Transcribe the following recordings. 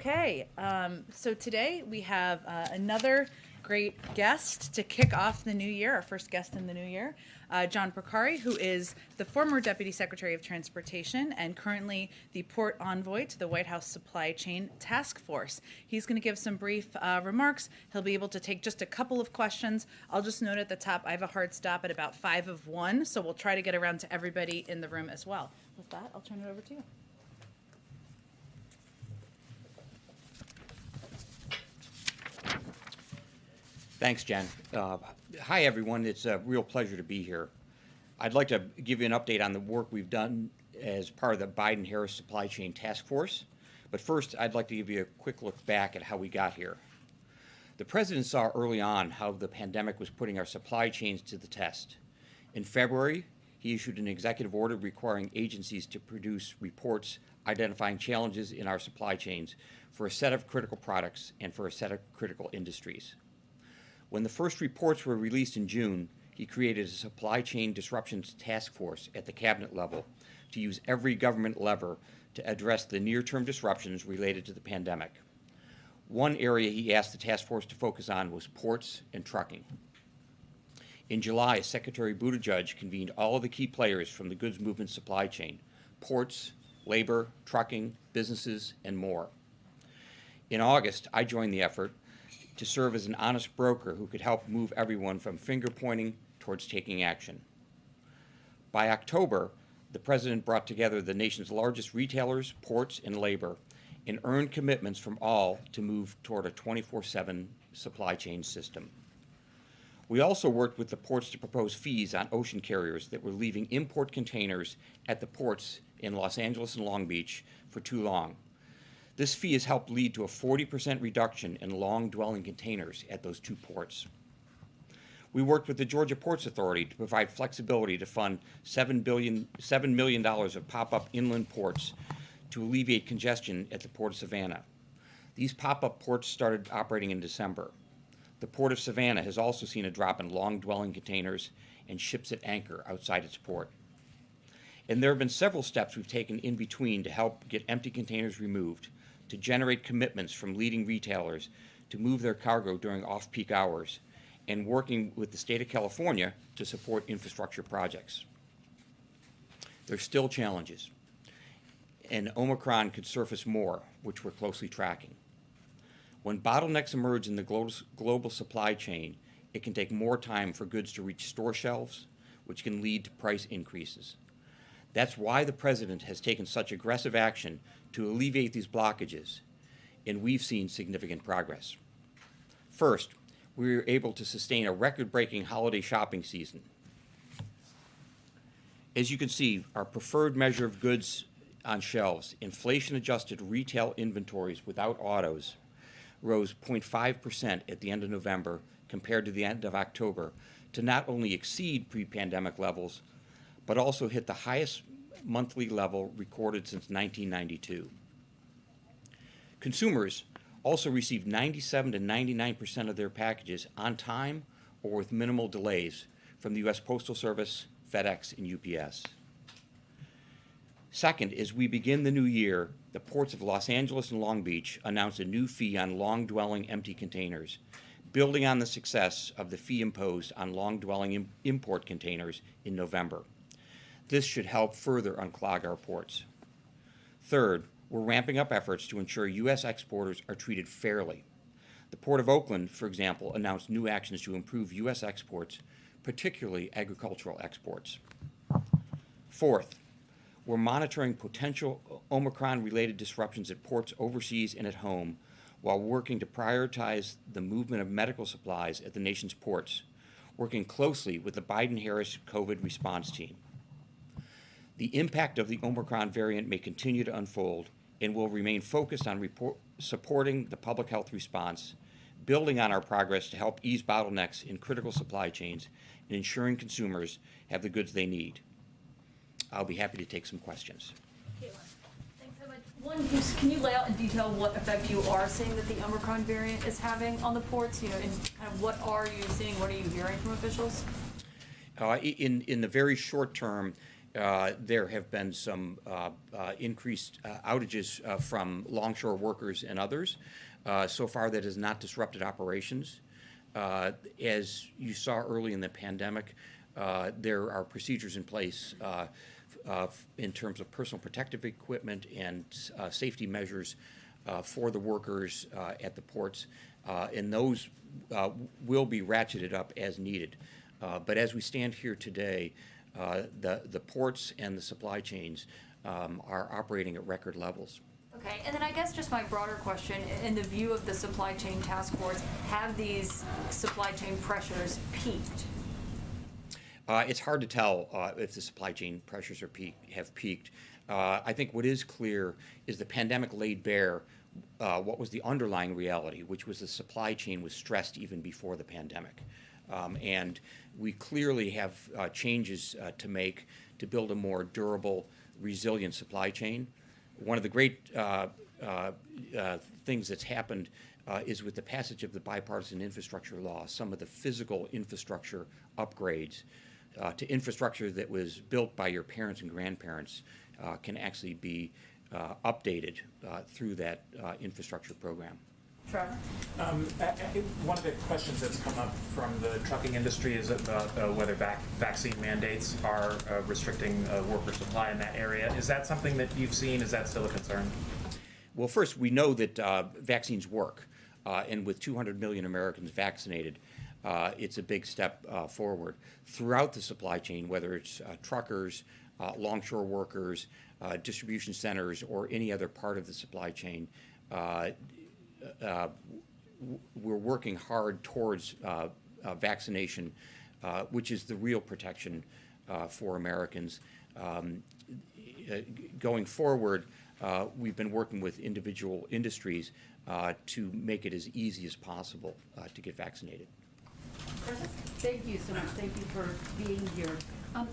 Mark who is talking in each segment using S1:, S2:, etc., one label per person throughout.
S1: Okay, so today we have another great guest to kick off the new year, our first guest in the new year, John Porcari, who is the former Deputy Secretary of Transportation and currently the Port Envoy to the White House Supply Chain Task Force. He's going to give some brief remarks. He'll be able to take just a couple of questions. I'll just note at the top, I have a hard stop at about 5 of 1, so we'll try to get around to everybody in the room as well. With that, I'll turn it over to you.
S2: Thanks, Jen. Hi, everyone. It's a real pleasure to be here. I'd like to give you an update on the work we've done as part of the Biden-Harris Supply Chain Task Force. But first, I'd like to give you a quick look back at how we got here. The President saw early on how the pandemic was putting our supply chains to the test. In February, he issued an executive order requiring agencies to produce reports identifying challenges in our supply chains for a set of critical products and for a set of critical industries. When the first reports were released in June, he created a supply chain disruptions task force at the cabinet level to use every government lever to address the near-term disruptions related to the pandemic. One area he asked the task force to focus on was ports and trucking. In July, Secretary Buttigieg convened all of the key players from the goods movement supply chain: ports, labor, trucking, businesses, and more. In August, I joined the effort to serve as an honest broker who could help move everyone from finger-pointing towards taking action. By October, the President brought together the nation's largest retailers, ports, and labor, and earned commitments from all to move toward a 24/7 supply chain system. We also worked with the ports to propose fees on ocean carriers that were leaving import containers at the ports in Los Angeles and Long Beach for too long. This fee has helped lead to a 40% reduction in long-dwelling containers at those two ports. We worked with the Georgia Ports Authority to provide flexibility to fund $7 million of pop-up inland ports to alleviate congestion at the Port of Savannah. These pop-up ports started operating in December. The Port of Savannah has also seen a drop in long-dwelling containers and ships at anchor outside its port. And there have been several steps we've taken in between to help get empty containers removed, to generate commitments from leading retailers to move their cargo during off-peak hours, and working with the state of California to support infrastructure projects. There's still challenges, and Omicron could surface more, which we're closely tracking. When bottlenecks emerge in the global supply chain, it can take more time for goods to reach store shelves, which can lead to price increases. That's why the President has taken such aggressive action to alleviate these blockages, and we've seen significant progress. First, we were able to sustain a record-breaking holiday shopping season. As you can see, our preferred measure of goods on shelves, inflation-adjusted retail inventories without autos, rose 0.5% at the end of November compared to the end of October to not only exceed pre-pandemic levels, but also hit the highest monthly level recorded since 1992. Consumers also received 97 to 99% of their packages on time or with minimal delays from the U.S. Postal Service, FedEx, and UPS. Second, as we begin the new year, the ports of Los Angeles and Long Beach announced a new fee on long-dwelling empty containers, building on the success of the fee imposed on long-dwelling import containers in November. This should help further unclog our ports. Third, we're ramping up efforts to ensure U.S. exporters are treated fairly. The Port of Oakland, for example, announced new actions to improve U.S. exports, particularly agricultural exports. Fourth, we're monitoring potential Omicron-related disruptions at ports overseas and at home while working to prioritize the movement of medical supplies at the nation's ports, working closely with the Biden-Harris COVID response team. The impact of the Omicron variant may continue to unfold, and will remain focused on supporting the public health response, building on our progress to help ease bottlenecks in critical supply chains, and ensuring consumers have the goods they need. I'll be happy to take some questions.
S3: Thanks so much. One, can you lay out in detail what effect you are seeing that the Omicron variant is having on the ports? And kind of what are you seeing? What are you hearing from officials?
S2: In the very short term, there have been some increased outages from longshore workers and others. So far, that has not disrupted operations. As you saw early in the pandemic, there are procedures in place in terms of personal protective equipment and safety measures for the workers at the ports, and those will be ratcheted up as needed. But as we stand here today, the ports and the supply chains are operating at record levels.
S3: Okay, and then I guess just my broader question, in the view of the supply chain task force, have these supply chain pressures peaked?
S2: It's hard to tell if the supply chain pressures have peaked. I think what is clear is the pandemic laid bare what was the underlying reality, which was the supply chain was stressed even before the pandemic. And we clearly have changes to make to build a more durable, resilient supply chain. One of the great things that's happened is with the passage of the bipartisan infrastructure law, some of the physical infrastructure upgrades to infrastructure that was built by your parents and grandparents can actually be updated through that infrastructure program.
S3: Trevor?
S4: One of the questions that's come up from the trucking industry is about whether vaccine mandates are restricting worker supply in that area. Is that something that you've seen? Is that still a concern?
S2: Well, first, we know that vaccines work, and with 200 million Americans vaccinated, it's a big step forward. Throughout the supply chain, whether it's truckers, longshore workers, distribution centers, or any other part of the supply chain, we're working hard towards vaccination, which is the real protection for Americans. Going forward, we've been working with individual industries to make it as easy as possible to get vaccinated.
S5: Thank you so much. Thank you for being here.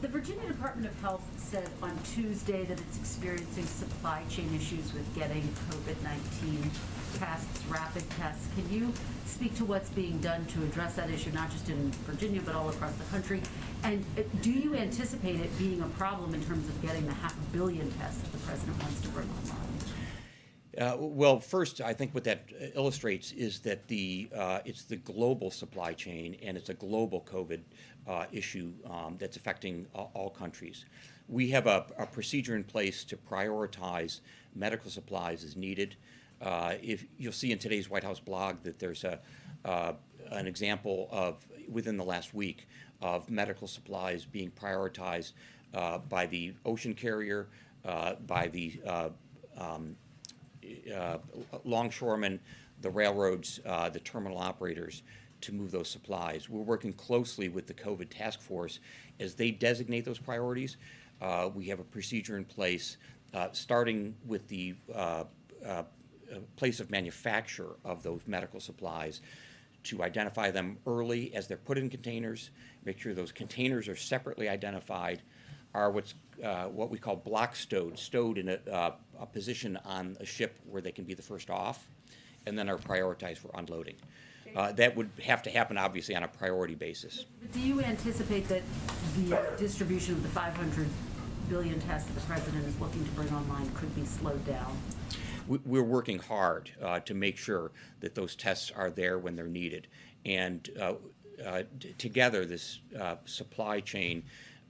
S5: The Virginia Department of Health said on Tuesday that it's experiencing supply chain issues with getting COVID-19 tests, rapid tests. Can you speak to what's being done to address that issue, not just in Virginia, but all across the country? And do you anticipate it being a problem in terms of getting the 500 million tests that the president wants to bring online?
S2: Well, first, I think what that illustrates is that it's the global supply chain, and it's a global COVID issue that's affecting all countries. We have a procedure in place to prioritize medical supplies as needed. If you'll see in today's White House blog that there's an example of, within the last week, of medical supplies being prioritized by the ocean carrier, by the longshoremen, the railroads, the terminal operators, to move those supplies. We're working closely with the COVID task force as they designate those priorities. We have a procedure in place, starting with the place of manufacture of those medical supplies, to identify them early as they're put in containers, make sure those containers are separately identified, are what we call block stowed in a position on a ship where they can be the first off, and then are prioritized for unloading. That would have to happen, obviously, on a priority basis.
S5: But do you anticipate that the distribution of the 500 billion tests that the president is looking to bring online could be slowed down?
S2: We're working hard to make sure that those tests are there when they're needed. And together, this supply chain,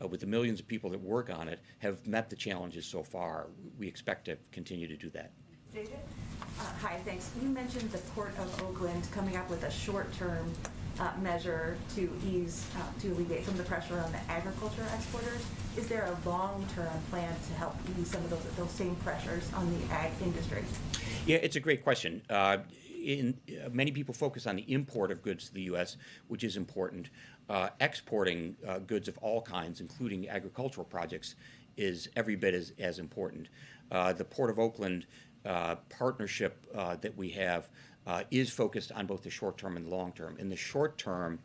S2: with the millions of people that work on it, have met the challenges so far. We expect to continue to do that.
S6: David? Hi, thanks. You mentioned the Port of Oakland coming up with a short-term measure to alleviate some of the pressure on the agriculture exporters. Is there a long-term plan to help ease some of those same pressures on the ag industry?
S2: Yeah, it's a great question. Many people focus on the import of goods to the U.S., which is important. Exporting goods of all kinds, including agricultural projects, is every bit as important. The Port of Oakland partnership that we have is focused on both the short term and the long term. In the short term,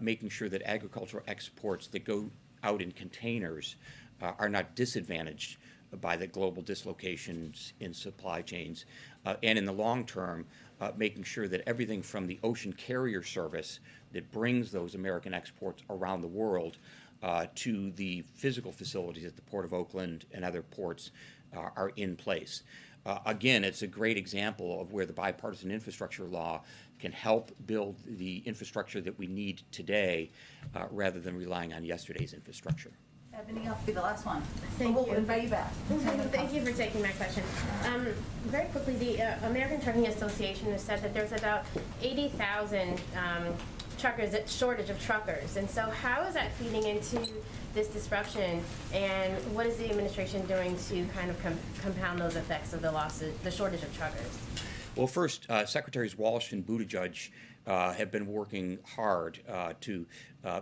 S2: making sure that agricultural exports that go out in containers are not disadvantaged by the global dislocations in supply chains. And in the long term, making sure that everything from the ocean carrier service that brings those American exports around the world to the physical facilities at the Port of Oakland and other ports are in place. Again, it's a great example of where the bipartisan infrastructure law can help build the infrastructure that we need today rather than relying on yesterday's infrastructure.
S1: Ebony, I'll be the last one.
S7: Thank
S1: We'll
S7: you.
S1: invite you back.
S7: Thank you for taking my question. Very quickly, the American Trucking Association has said that there's about 80,000 truckers, shortage of truckers. And so how is that feeding into this disruption, and what is the administration doing to kind of compound those effects of the shortage of truckers?
S2: Well, first, Secretaries Walsh and Buttigieg have been working hard to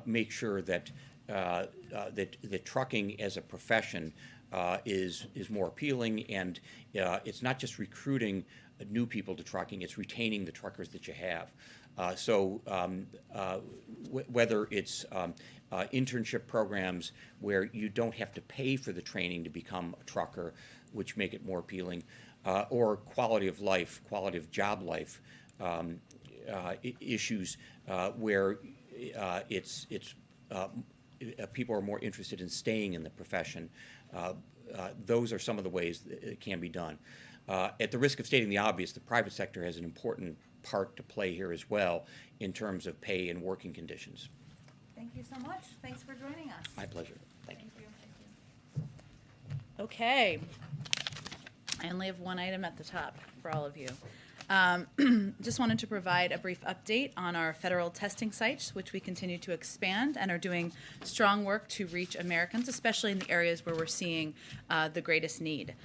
S2: make sure that that trucking as a profession is more appealing, and it's not just recruiting new people to trucking; it's retaining the truckers that you have. Whether it's internship programs where you don't have to pay for the training to become a trucker, which make it more appealing, or quality of life, quality of job life issues where people are more interested in staying in the profession. Those are some of the ways that it can be done. At the risk of stating the obvious, the private sector has an important part to play here as well in terms of pay and working conditions.
S1: Thank you so much. Thanks for joining us.
S2: My pleasure. Thank you.
S1: Okay. I only have one item at the top for all of you. Just wanted to provide a brief update on our federal testing sites, which we continue to expand and are doing strong work to reach Americans, especially in the areas where we're seeing the greatest need.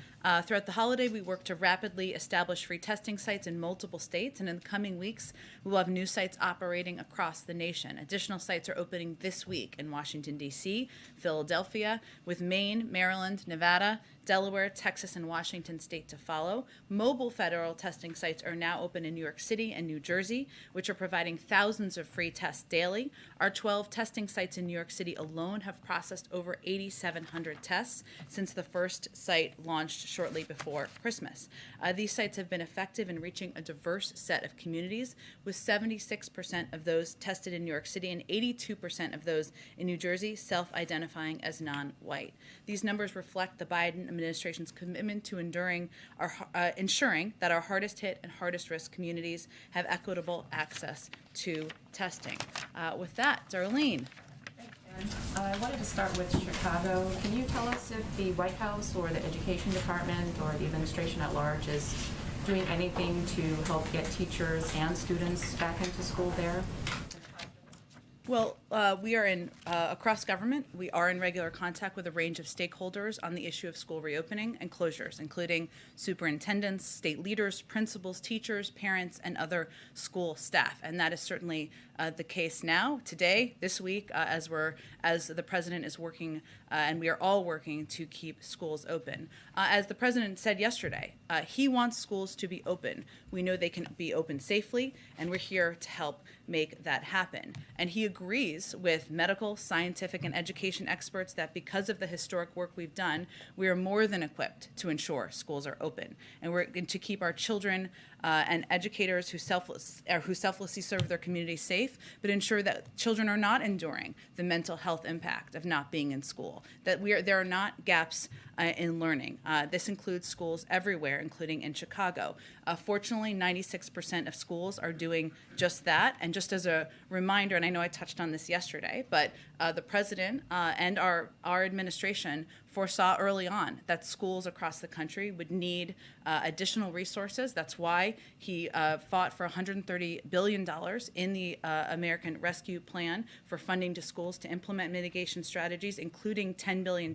S1: Throughout the holiday, we work to rapidly establish free testing sites in multiple states, and in the coming weeks, we will have new sites operating across the nation. Additional sites are opening this week in Washington, D.C., Philadelphia, with Maine, Maryland, Nevada, Delaware, Texas, and Washington state to follow. Mobile federal testing sites are now open in New York City and New Jersey, which are providing thousands of free tests daily. Our 12 testing sites in New York City alone have processed over 8,700 tests since the first site launched shortly before Christmas. These sites have been effective in reaching a diverse set of communities, with 76% of those tested in New York City and 82% of those in New Jersey self-identifying as non-white. These numbers reflect the Biden administration's commitment to ensuring that our hardest hit and hardest risk communities have equitable access to testing. With that, Darlene.
S8: I wanted to start with Chicago. Can you tell us if the White House or the Education Department or the administration at large is doing anything to help get teachers and students back into school there?
S1: Well, we are across government. We are in regular contact with a range of stakeholders on the issue of school reopening and closures, including superintendents, state leaders, principals, teachers, parents, and other school staff. And that is certainly the case now, today, this week, as the president is working, and we are all working to keep schools open. As the president said yesterday, he wants schools to be open. We know they can be open safely, and we're here to help make that happen. And he agrees with medical, scientific, and education experts that because of the historic work we've done, we are more than equipped to ensure schools are open. And we're going to keep our children and educators who selflessly serve their community safe, but ensure that children are not enduring the mental health impact of not being in school, that there are not gaps in learning. This includes schools everywhere, including in Chicago. Fortunately, 96% of schools are doing just that. And just as a reminder, and I know I touched on this yesterday, but the president and our administration foresaw early on that schools across the country would need additional resources. That's why he fought for $130 billion in the American Rescue Plan for funding to schools to implement mitigation strategies, including $10 billion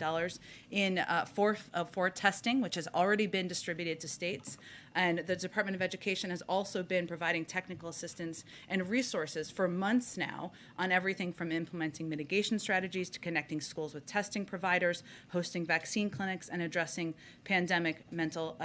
S1: for testing, which has already been distributed to states. And the Department of Education has also been providing technical assistance and resources for months now on everything from implementing mitigation strategies to connecting schools with testing providers, hosting vaccine clinics, and addressing pandemic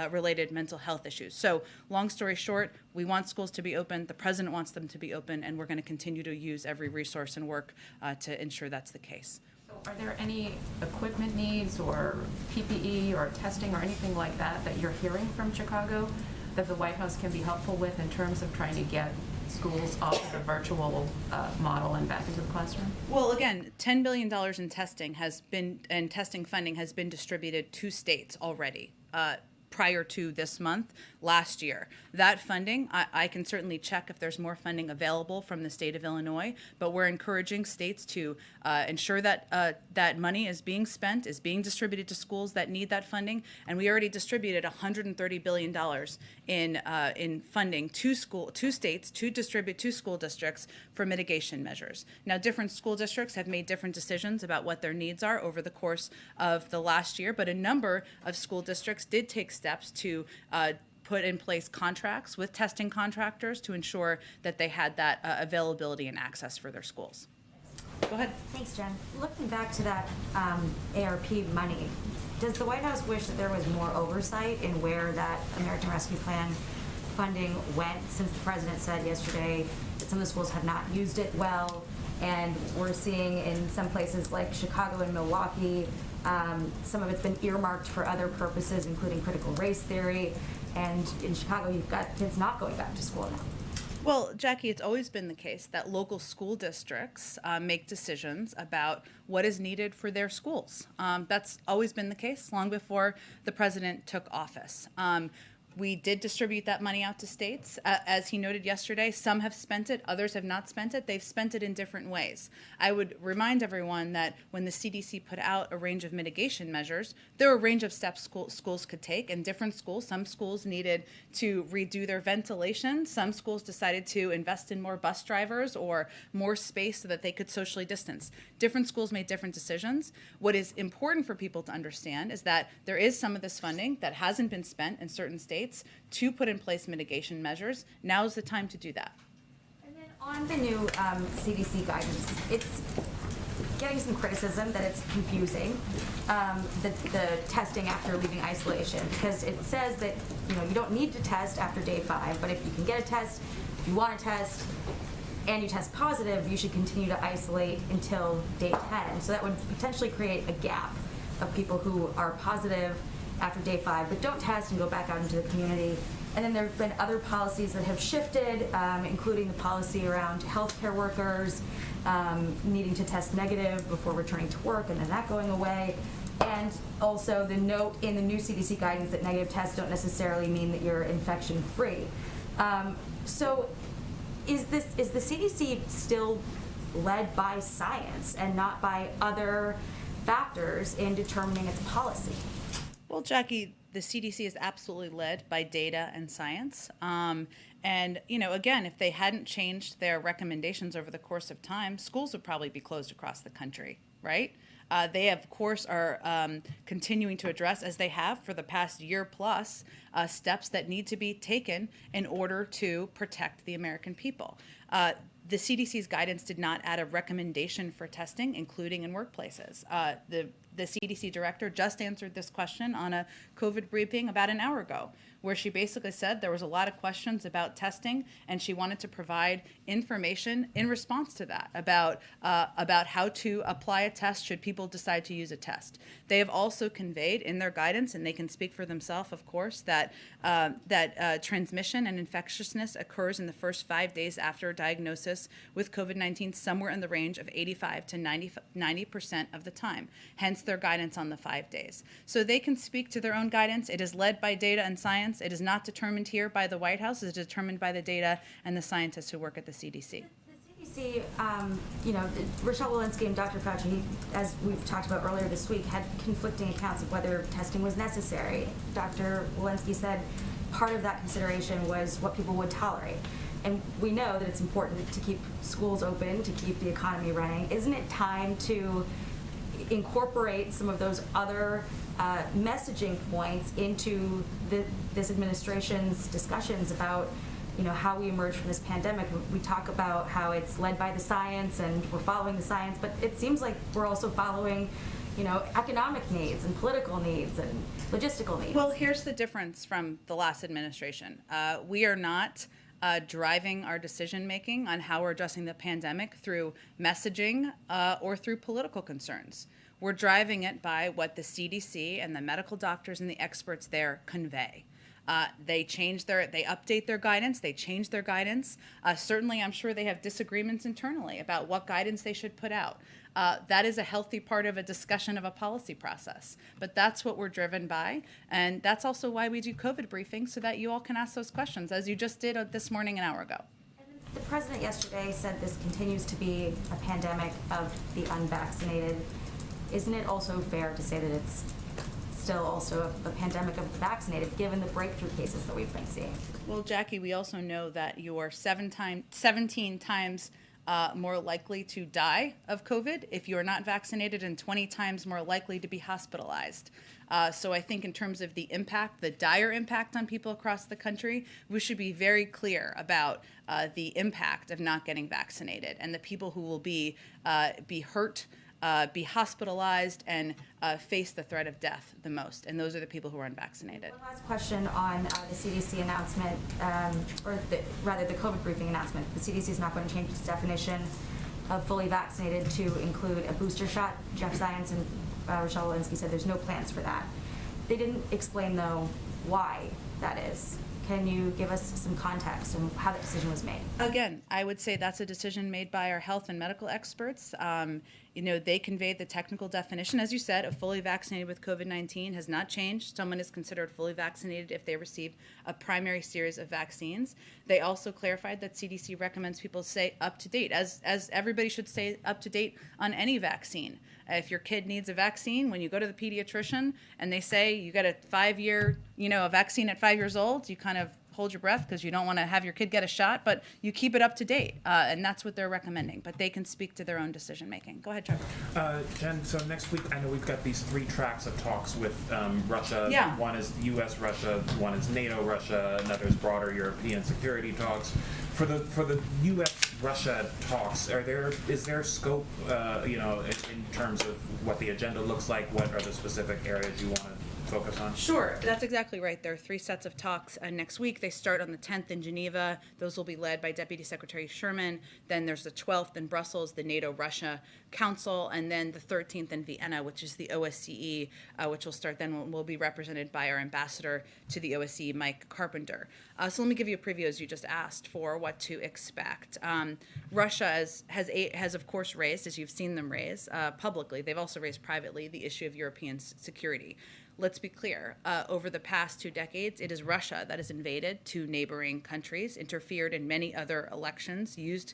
S1: related mental health issues. So long story short, we want schools to be open. The president wants them to be open, and we're going to continue to use every resource and work to ensure that's the case.
S8: Are there any equipment needs or PPE or testing or anything like that that you're hearing from Chicago that the White House can be helpful with in terms of trying to get schools off of the virtual model and back into the classroom?
S1: Well, again, $10 billion in testing and testing funding has been distributed to states already. Prior to this month, last year. That funding, I can certainly check if there's more funding available from the state of Illinois, but we're encouraging states to ensure that that money is being spent, is being distributed to schools that need that funding, and we already distributed $130 billion in funding to states to distribute to school districts for mitigation measures. Now, different school districts have made different decisions about what their needs are over the course of the last year, but a number of school districts did take steps to put in place contracts with testing contractors to ensure that they had that availability and access for their schools. Go ahead.
S9: Thanks, Jen. Looking back to that ARP money, does the White House wish that there was more oversight in where that American Rescue Plan funding went, since the president said yesterday that some of the schools have not used it well, and we're seeing in some places like Chicago and Milwaukee, some of it's been earmarked for other purposes, including critical race theory, and in Chicago you've got kids not going back to school now.
S1: Well, Jackie, it's always been the case that local school districts make decisions about what is needed for their schools. That's always been the case long before the president took office. We did distribute that money out to states. As he noted yesterday, some have spent it, others have not spent it. They've spent it in different ways. I would remind everyone that when the CDC put out a range of mitigation measures, there were a range of steps schools could take, and different schools, some schools needed to redo their ventilation. Some schools decided to invest in more bus drivers or more space so that they could socially distance. Different schools made different decisions. What is important for people to understand is that there is some of this funding that hasn't been spent in certain states to put in place mitigation measures. Now's the time to do that.
S9: And then on the new CDC guidance, it's getting some criticism that it's confusing, the testing after leaving isolation, because it says that you don't need to test after day 5, but if you can get a test, if you want to test, and you test positive, you should continue to isolate until day 10. So that would potentially create a gap of people who are positive after day 5, but don't test and go back out into the community. And then there have been other policies that have shifted, including the policy around healthcare workers needing to test negative before returning to work, and then that going away. And also the note in the new CDC guidance that negative tests don't necessarily mean that you're infection-free. So is the CDC still led by science and not by other factors in determining its policy?
S1: Well, Jackie, the CDC is absolutely led by data and science. And, again, if they hadn't changed their recommendations over the course of time, schools would probably be closed across the country, right? They, of course, are continuing to address, as they have for the past year plus, steps that need to be taken in order to protect the American people. The CDC's guidance did not add a recommendation for testing, including in workplaces. The CDC director just answered this question on a COVID briefing about an hour ago, where she basically said there was a lot of questions about testing, and she wanted to provide information in response to that about how to apply a test should people decide to use a test. They have also conveyed in their guidance, and they can speak for themselves, of course, that transmission and infectiousness occurs in the first 5 days after diagnosis with COVID-19, somewhere in the range of 85 to 90% of the time. Hence their guidance on the 5 days. So they can speak to their own guidance. It is led by data and science. It is not determined here by the White House. It is determined by the data and the scientists who work at the CDC.
S9: The CDC, Rochelle Walensky and Dr. Fauci, as we've talked about earlier this week, had conflicting accounts of whether testing was necessary. Dr. Walensky said part of that consideration was what people would tolerate. And we know that it's important to keep schools open, to keep the economy running. Isn't it time to incorporate some of those other messaging points into this administration's discussions about how we emerge from this pandemic? We talk about how it's led by the science and we're following the science, but it seems like we're also following economic needs and political needs and logistical needs.
S1: Well, here's the difference from the last administration. We are not driving our decision making on how we're addressing the pandemic through messaging or through political concerns. We're driving it by what the CDC and the medical doctors and the experts there convey. They update their guidance, they change their guidance. Certainly, I'm sure they have disagreements internally about what guidance they should put out. That is a healthy part of a discussion of a policy process. But that's what we're driven by. And that's also why we do COVID briefings, so that you all can ask those questions, as you just did this morning an hour ago.
S9: The president yesterday said this continues to be a pandemic of the unvaccinated. Isn't it also fair to say that it's still also a pandemic of the vaccinated, given the breakthrough cases that we've been seeing?
S1: Well, Jackie, we also know that you are 17 times more likely to die of COVID if you are not vaccinated, and 20 times more likely to be hospitalized. So I think in terms of the impact, the dire impact on people across the country, we should be very clear about the impact of not getting vaccinated and the people who will be hurt, be hospitalized, and face the threat of death the most. And those are the people who are unvaccinated.
S9: One last question on the CDC announcement, rather the COVID briefing announcement. The CDC is not going to change its definition of fully vaccinated to include a booster shot. Jeff Zients and Rochelle Walensky said there's no plans for that. They didn't explain, though, why that is. Can you give us some context on how that decision was made?
S1: Again, I would say that's a decision made by our health and medical experts. They conveyed the technical definition. As you said, a fully vaccinated with COVID-19 has not changed. Someone is considered fully vaccinated if they receive a primary series of vaccines. They also clarified that CDC recommends people stay up to date, as everybody should stay up to date on any vaccine. If your kid needs a vaccine, when you go to the pediatrician and they say you got a 5-year, a vaccine at 5 years old, you kind of hold your breath because you don't want to have your kid get a shot, but you keep it up to date, and that's what they're recommending. But they can speak to their own decision making. Go ahead, Trevor.
S4: Jen, so next week I know we've got these 3 tracks of talks with Russia.
S1: Yeah.
S4: One is U.S.-Russia, one is NATO-Russia, another is broader European security talks. For the U.S.-Russia talks, is there scope, in terms of what the agenda looks like? What are the specific areas you want to focus on?
S1: Sure, that's exactly right. There are 3 sets of talks next week. They start on the 10th in Geneva. Those will be led by Deputy Secretary Sherman. Then there's the 12th in Brussels, the NATO-Russia Council, and then the 13th in Vienna, which is the OSCE, which will start then will be represented by our ambassador to the OSCE, Mike Carpenter. So let me give you a preview, as you just asked, for what to expect. Russia has of course raised, as you've seen them raise publicly, they've also raised privately, the issue of European security. Let's be clear. Over the past 2 decades, it is Russia that has invaded 2 neighboring countries, interfered in many other elections, used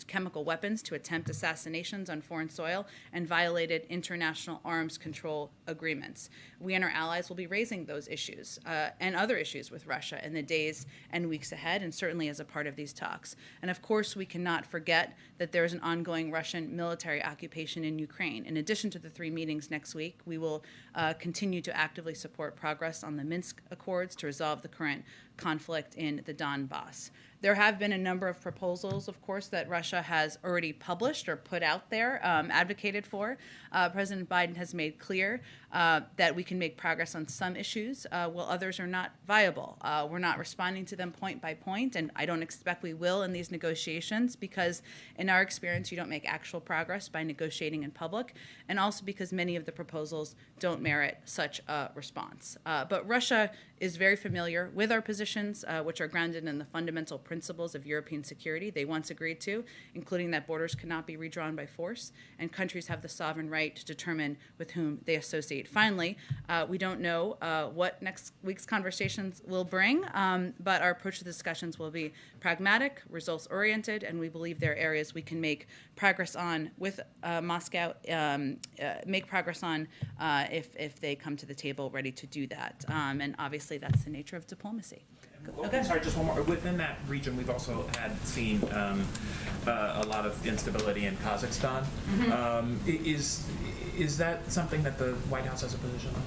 S1: chemical weapons to attempt assassinations on foreign soil, and violated international arms control agreements. We and our allies will be raising those issues and other issues with Russia in the days and weeks ahead, and certainly as a part of these talks. And of course, we cannot forget that there is an ongoing Russian military occupation in Ukraine. In addition to the 3 meetings next week, we will continue to actively support progress on the Minsk Accords to resolve the current conflict in the Donbass. There have been a number of proposals, of course, that Russia has already published or put out there, advocated for. President Biden has made clear that we can make progress on some issues while others are not viable. We're not responding to them point by point, and I don't expect we will in these negotiations because, in our experience, you don't make actual progress by negotiating in public, and also because many of the proposals don't merit such a response. But Russia is very familiar with our positions, which are grounded in the fundamental principles of European security they once agreed to, including that borders cannot be redrawn by force, and countries have the sovereign right to determine with whom they associate. Finally, we don't know what next week's conversations will bring, but our approach to the discussions will be pragmatic, results-oriented, and we believe there are areas we can make progress on with Moscow, make progress on if they come to the table ready to do that. And obviously, that's the nature of diplomacy.
S4: Okay. Sorry, just one more. Within that region, we've also seen a lot of instability in Kazakhstan. Is that something that the White House has a position on?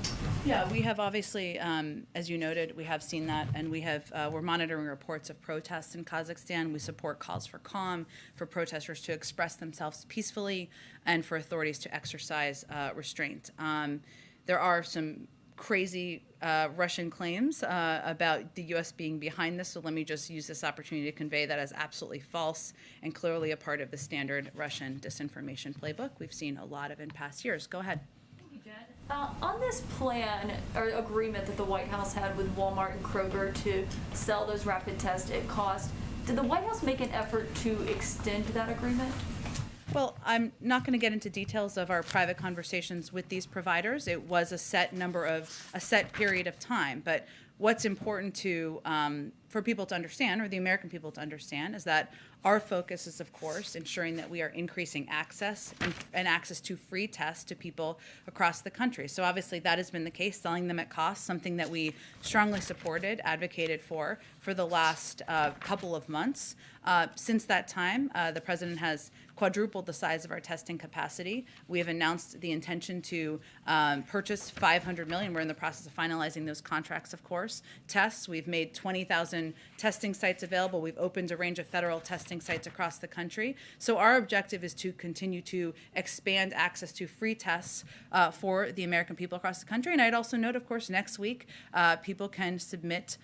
S1: Yeah, we have obviously, as you noted, we have seen that, and we're monitoring reports of protests in Kazakhstan. We support calls for calm, for protesters to express themselves peacefully, and for authorities to exercise restraint. There are some crazy Russian claims about the U.S. being behind this, so let me just use this opportunity to convey that as absolutely false and clearly a part of the standard Russian disinformation playbook we've seen a lot of in past years. Go ahead.
S3: Thank you, Jen. On this plan or agreement that the White House had with Walmart and Kroger to sell those rapid tests at cost, did the White House make an effort to extend that agreement?
S1: Well, I'm not going to get into details of our private conversations with these providers. It was a set period of time. But what's important to for people to understand, or the American people to understand, is that our focus is, of course, ensuring that we are increasing access and access to free tests to people across the country. So obviously that has been the case, selling them at cost, something that we strongly supported, advocated for the last couple of months. Since that time, the president has quadrupled the size of our testing capacity. We have announced the intention to purchase 500 million. We're in the process of finalizing those contracts, of course. Tests, we've made 20,000 testing sites available. We've opened a range of federal testing sites across the country. So our objective is to continue to expand access to free tests for the American people across the country. And I'd also note, of course, next week, people can submit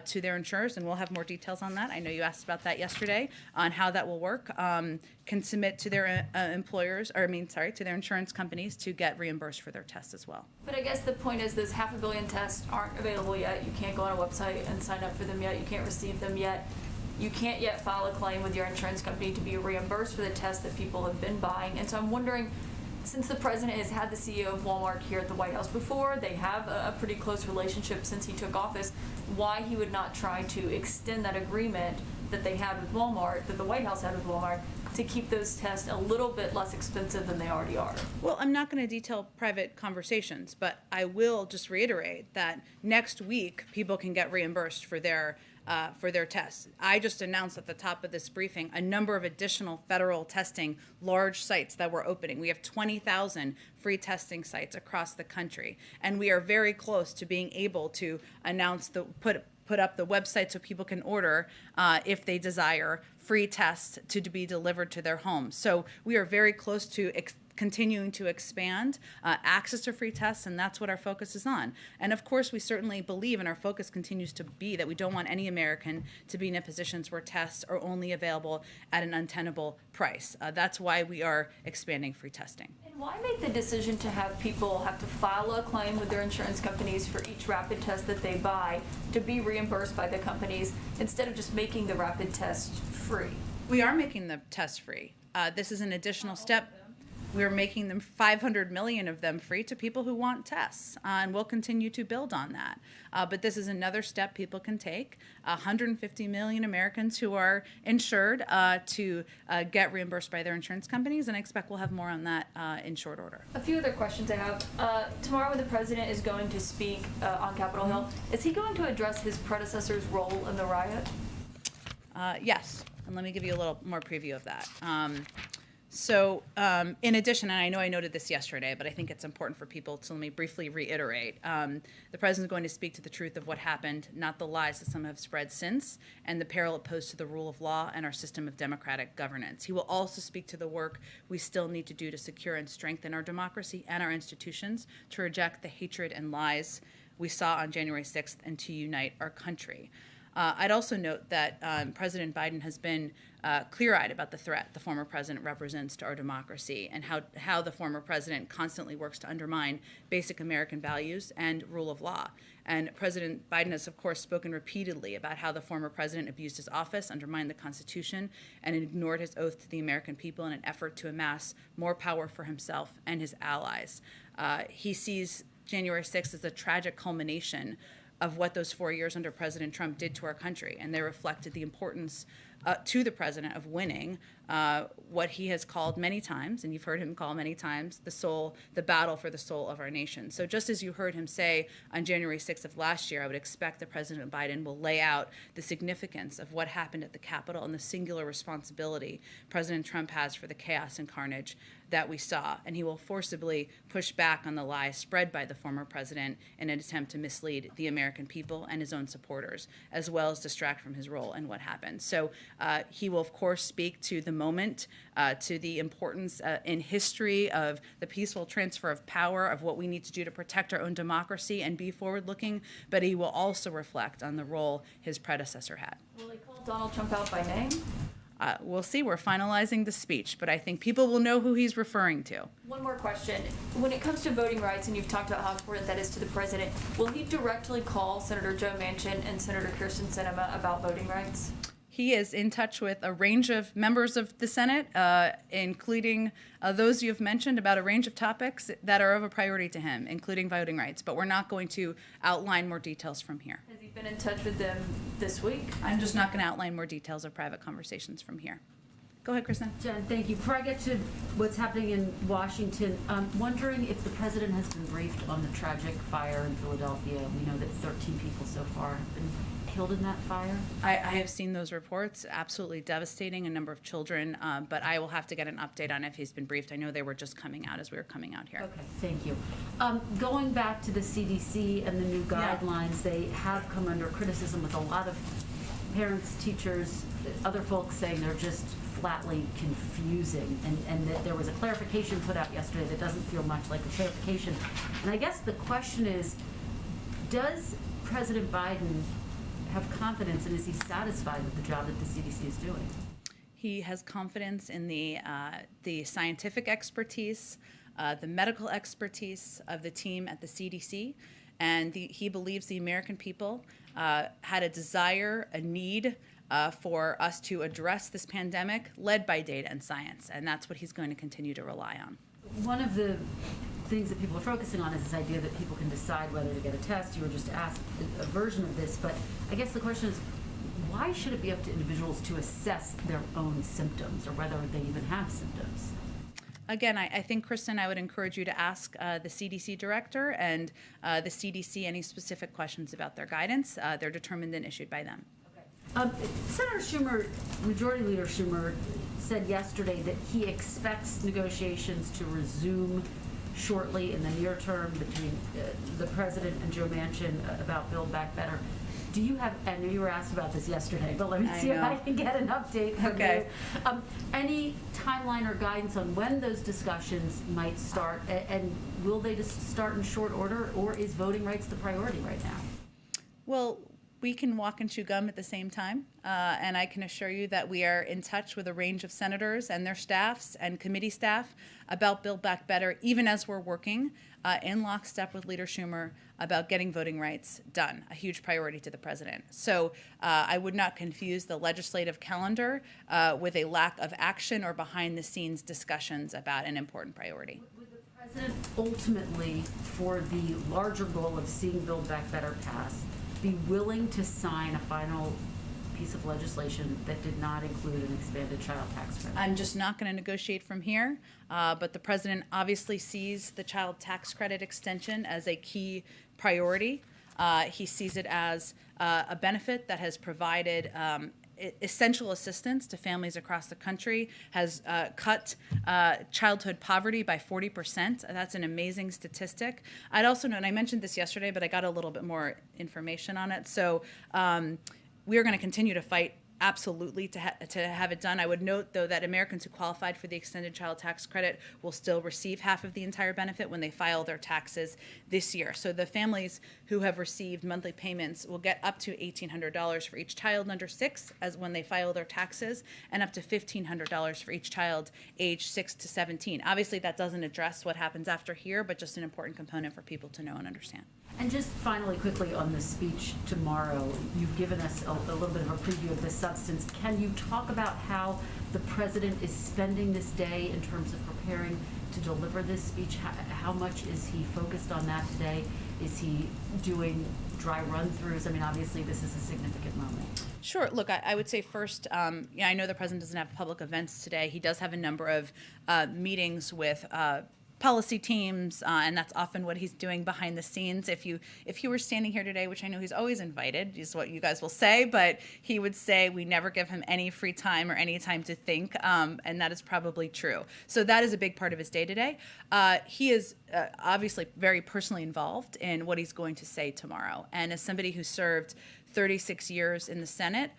S1: to their insurers, and we'll have more details on that. I know you asked about that yesterday, on how that will work. Can submit to their to their insurance companies to get reimbursed for their tests as well.
S3: But I guess the point is those 500 million tests aren't available yet. You can't go on a website and sign up for them yet. You can't receive them yet. You can't yet file a claim with your insurance company to be reimbursed for the tests that people have been buying. And so I'm wondering, since the president has had the CEO of Walmart here at the White House before, they have a pretty close relationship since he took office, why he would not try to extend that agreement that they had with Walmart, that the White House had with Walmart, to keep those tests a little bit less expensive than they already are.
S1: Well, I'm not going to detail private conversations, but I will just reiterate that next week people can get reimbursed for their tests. I just announced at the top of this briefing a number of additional federal testing large sites that we're opening. We have 20,000 free testing sites across the country, and we are very close to being able to announce put up the website so people can order, if they desire, free tests to be delivered to their homes. So we are very close to continuing to expand access to free tests, and that's what our focus is on. And of course, we certainly believe, and our focus continues to be, that we don't want any American to be in a position where tests are only available at an untenable price. That's why we are expanding free testing.
S3: And why make the decision to have people have to file a claim with their insurance companies for each rapid test that they buy to be reimbursed by the companies, instead of just making the rapid test free?
S1: We are making the tests free. This is an additional step. We're making them 500 million of them free to people who want tests, and we'll continue to build on that. But this is another step people can take. 150 million Americans who are insured to get reimbursed by their insurance companies, and I expect we'll have more on that in short order.
S3: A few other questions I have. Tomorrow when the president is going to speak on Capitol Hill, is he going to address his predecessor's role in the riot?
S1: Yes, and let me give you a little more preview of that. So in addition, and I know I noted this yesterday, but I think it's important for people, so let me briefly reiterate. The president is going to speak to the truth of what happened, not the lies that some have spread since, and the peril it posed to the rule of law and our system of democratic governance. He will also speak to the work we still need to do to secure and strengthen our democracy and our institutions, to reject the hatred and lies we saw on January 6th, and to unite our country. I'd also note that President Biden has been clear-eyed about the threat the former president represents to our democracy, and how the former president constantly works to undermine basic American values and rule of law. And President Biden has, of course, spoken repeatedly about how the former president abused his office, undermined the Constitution, and ignored his oath to the American people in an effort to amass more power for himself and his allies. He sees January 6th as a tragic culmination of what those 4 years under President Trump did to our country, and they reflected the importance to the president of winning what he has called many times, and you've heard him call many times, the battle for the soul of our nation. So just as you heard him say on January 6th of last year, I would expect that President Biden will lay out the significance of what happened at the Capitol and the singular responsibility President Trump has for the chaos and carnage that we saw, and he will forcibly push back on the lies spread by the former president in an attempt to mislead the American people and his own supporters, as well as distract from his role in what happened. So he will, of course, speak to the moment, to the importance in history of the peaceful transfer of power, of what we need to do to protect our own democracy and be forward-looking, but he will also reflect on the role his predecessor had.
S3: Will he call Donald Trump out by name?
S1: we'll see. We're finalizing the speech, but I think people will know who he's referring to.
S3: One more question. When it comes to voting rights, and you've talked about how important that is to the president, will he directly call Senator Joe Manchin and Senator Kirsten Sinema about voting rights?
S1: He is in touch with a range of members of the Senate, including those you have mentioned, about a range of topics that are of a priority to him, including voting rights. But we're not going to outline more details from here.
S3: Has he been in touch with them this week?
S1: I'm just not going to outline more details of private conversations from here. Go ahead, Kristen.
S5: Jen, thank you. Before I get to what's happening in Washington, I'm wondering if the president has been briefed on the tragic fire in Philadelphia. We know that 13 people so far have been killed in that fire.
S1: I have seen those reports, absolutely devastating, a number of children, but I will have to get an update on if he's been briefed. I know they were just coming out as we were coming out here.
S5: Okay, thank you. Going back to the CDC and the new guidelines, they have come under criticism with a lot of parents, teachers, other folks saying they're just flatly confusing, and that there was a clarification put out yesterday that doesn't feel much like a clarification. And I guess the question is, does President Biden have confidence, and is he satisfied with the job that the CDC is doing?
S1: He has confidence in the scientific expertise, the medical expertise of the team at the CDC, and he believes the American people had a desire, a need for us to address this pandemic led by data and science, and that's what he's going to continue to rely on.
S5: One of the things that people are focusing on is this idea that people can decide whether to get a test. You were just asked a version of this, but I guess the question is, why should it be up to individuals to assess their own symptoms or whether they even have symptoms?
S1: Again, I think, Kristen, I would encourage you to ask the CDC director and the CDC any specific questions about their guidance. They're determined and issued by them.
S5: Senator Schumer, Majority Leader Schumer, said yesterday that he expects negotiations to resume shortly in the near term between the president and Joe Manchin about Build Back Better. Do you have, I know you were asked about this yesterday, but let me see if I can get an update from you. Any timeline or guidance on when those discussions might start, and will they just start in short order, or is voting rights the priority right now?
S1: Well, we can walk and chew gum at the same time, and I can assure you that we are in touch with a range of senators and their staffs and committee staff about Build Back Better, even as we're working in lockstep with Leader Schumer about getting voting rights done, a huge priority to the president. So I would not confuse the legislative calendar with a lack of action or behind-the-scenes discussions about an important priority.
S5: Would the president ultimately, for the larger goal of seeing Build Back Better pass, be willing to sign a final piece of legislation that did not include an expanded child tax credit?
S1: I'm just not going to negotiate from here, but the president obviously sees the child tax credit extension as a key priority. He sees it as a benefit that has provided essential assistance to families across the country, has cut childhood poverty by 40%. That's an amazing statistic. I'd also note, and I mentioned this yesterday, but I got a little bit more information on it. So we are going to continue to fight absolutely to have it done. I would note, though, that Americans who qualified for the extended child tax credit will still receive half of the entire benefit when they file their taxes this year. So the families who have received monthly payments will get up to $1,800 for each child under 6 as when they file their taxes, and up to $1,500 for each child age 6 to 17. Obviously, that doesn't address what happens after here, but just an important component for people to know and understand.
S5: And just finally, quickly on the speech tomorrow, you've given us a little bit of a preview of the substance. Can you talk about how the president is spending this day in terms of preparing to deliver this speech? How much is he focused on that today? Is he doing dry run-throughs? I mean, obviously, this is a significant moment.
S1: Sure. Look, I would say first, I know the president doesn't have public events today. He does have a number of meetings with policy teams, and that's often what he's doing behind the scenes. If you were standing here today, which I know he's always invited, is what you guys will say, but he would say we never give him any free time or any time to think, and that is probably true. So that is a big part of his day today. He is obviously very personally involved in what he's going to say tomorrow, and as somebody who served 36 years in the Senate,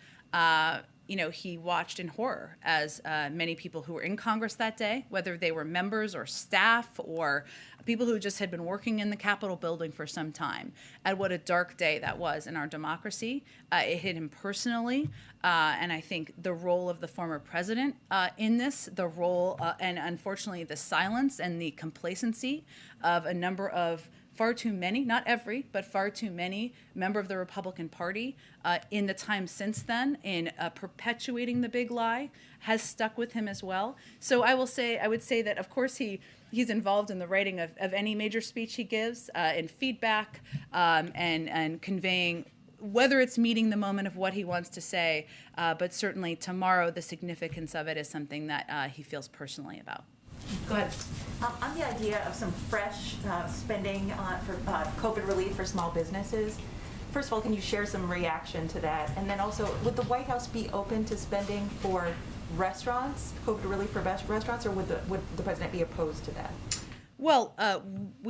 S1: he watched in horror as many people who were in Congress that day, whether they were members or staff or people who just had been working in the Capitol building for some time, at what a dark day that was in our democracy. It hit him personally, and I think the role of the former president in this, the role, and unfortunately the silence and the complacency of a number of far too many, not every, but far too many member of the Republican Party in the time since then in perpetuating the big lie has stuck with him as well. So I would say that of course he's involved in the writing of any major speech he gives, in feedback, and conveying, whether it's meeting the moment of what he wants to say, but certainly tomorrow the significance of it is something that he feels personally about. Go ahead.
S6: On the idea of some fresh spending for COVID relief for small businesses, first of all, can you share some reaction to that? And then also, would the White House be open to spending for restaurants, COVID relief for restaurants, or would the president be opposed to that?
S1: Well,